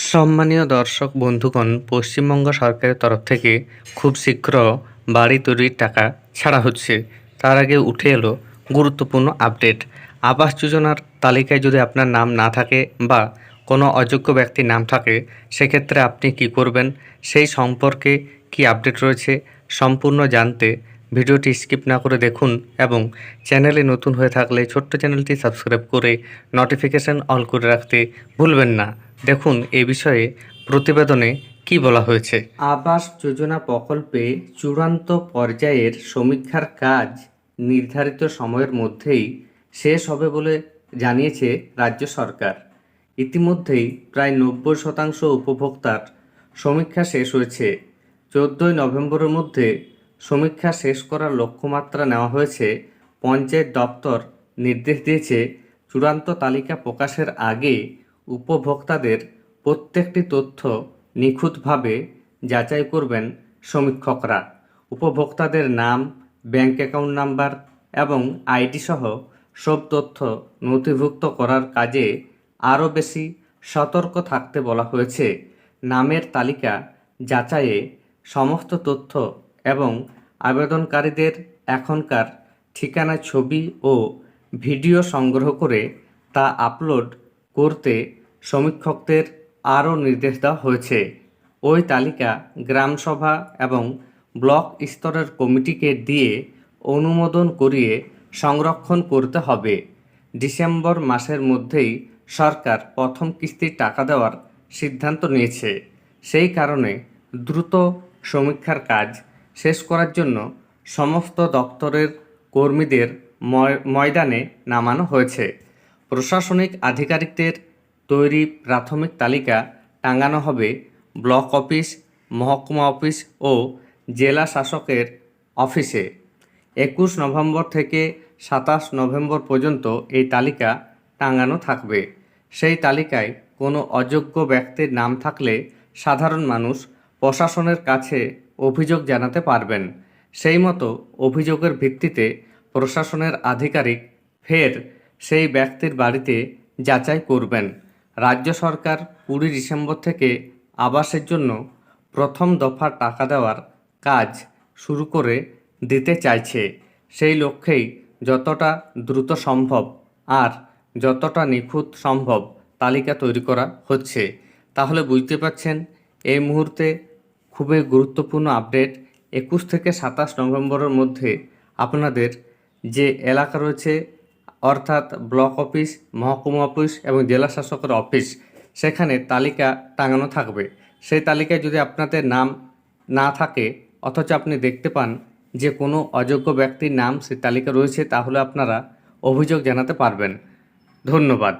সম্মানীয় দর্শক বন্ধুগণ, পশ্চিমবঙ্গ সরকারের তরফ থেকে খুব শীঘ্র বাড়ি তৈরির টাকা ছাড়া হচ্ছে। তার আগে উঠে এলো গুরুত্বপূর্ণ আপডেট। আবাস যোজনার তালিকায় যদি আপনার নাম না থাকে বা কোনো অযোগ্য ব্যক্তির নাম থাকে, সেক্ষেত্রে আপনি কি করবেন সেই সম্পর্কে কি আপডেট রয়েছে সম্পূর্ণ জানতে ভিডিওটি স্কিপ না করে দেখুন এবং চ্যানেলে নতুন হয়ে থাকলে ছোট্ট চ্যানেলটি সাবস্ক্রাইব করে নোটিফিকেশান অল করে রাখতে ভুলবেন না। দেখুন এ বিষয়ে প্রতিবেদনে কি বলা হয়েছে। আবাস যোজনা প্রকল্পে চূড়ান্ত পর্যায়ের সমীক্ষার কাজ নির্ধারিত সময়ের মধ্যেই শেষ হবে বলে জানিয়েছে রাজ্য সরকার। ইতিমধ্যেই প্রায় 90% উপভোক্তার সমীক্ষা শেষ হয়েছে। 14ই নভেম্বরের মধ্যে সমীক্ষা শেষ করার লক্ষ্যমাত্রা নেওয়া হয়েছে। পঞ্চায়েত দপ্তর নির্দেশ দিয়েছে চূড়ান্ত তালিকা প্রকাশের আগে উপভোক্তাদের প্রত্যেকটি তথ্য নিখুঁতভাবে যাচাই করবেন সমীক্ষকরা। উপভোক্তাদের নাম, ব্যাংক অ্যাকাউন্ট নাম্বার এবং আইডি সহ সব তথ্য নথিভুক্ত করার কাজে আরও বেশি সতর্ক থাকতে বলা হয়েছে। নামের তালিকা যাচাইয়ে সমস্ত তথ্য এবং আবেদনকারীদের এখনকার ঠিকানা, ছবি ও ভিডিও সংগ্রহ করে তা আপলোড করতে সমীক্ষকদের আরও নির্দেশ দেওয়া হয়েছে। ওই তালিকা গ্রামসভা এবং ব্লক স্তরের কমিটিকে দিয়ে অনুমোদন করিয়ে সংরক্ষণ করতে হবে। ডিসেম্বর মাসের মধ্যেই সরকার প্রথম কিস্তির টাকা দেওয়ার সিদ্ধান্ত নিয়েছে। সেই কারণে দ্রুত সমীক্ষার কাজ শেষ করার জন্য সমস্ত দপ্তরের কর্মীদের ময়দানে নামানো হয়েছে। প্রশাসনিক আধিকারিকদের তৈরি প্রাথমিক তালিকা টাঙানো হবে ব্লক অফিস, মহকুমা অফিস ও জেলা শাসকের অফিসে। 21 নভেম্বর থেকে 27 নভেম্বর পর্যন্ত এই তালিকা টাঙানো থাকবে। সেই তালিকায় কোনো অযোগ্য ব্যক্তির নাম থাকলে সাধারণ মানুষ প্রশাসনের কাছে অভিযোগ জানাতে পারবেন। সেই মতো অভিযোগের ভিত্তিতে প্রশাসনের আধিকারিক ফের সেই ব্যক্তির বাড়িতে যাচাই করবেন। রাজ্য সরকার 20 ডিসেম্বর থেকে আবাসের জন্য প্রথম দফা টাকা দেওয়ার কাজ শুরু করে দিতে চাইছে। সেই লক্ষ্যেই যতটা দ্রুত সম্ভব আর যতটা নিখুঁত সম্ভব তালিকা তৈরি করা হচ্ছে। তাহলে বুঝতে পারছেন এই মুহূর্তে খুবই গুরুত্বপূর্ণ আপডেট। 21 থেকে 27 নভেম্বরের মধ্যে আপনাদের যে এলাকা রয়েছে, অর্থাৎ ব্লক অফিস, মহকুমা অফিস এবং জেলা শাসকের অফিস, সেখানে তালিকা টাঙানো থাকবে। সেই তালিকায় যদি আপনাদের নাম না থাকে অথচ আপনি দেখতে পান যে কোনো অযোগ্য ব্যক্তির নাম সেই তালিকা রয়েছে, তাহলে আপনারা অভিযোগ জানাতে পারবেন। ধন্যবাদ।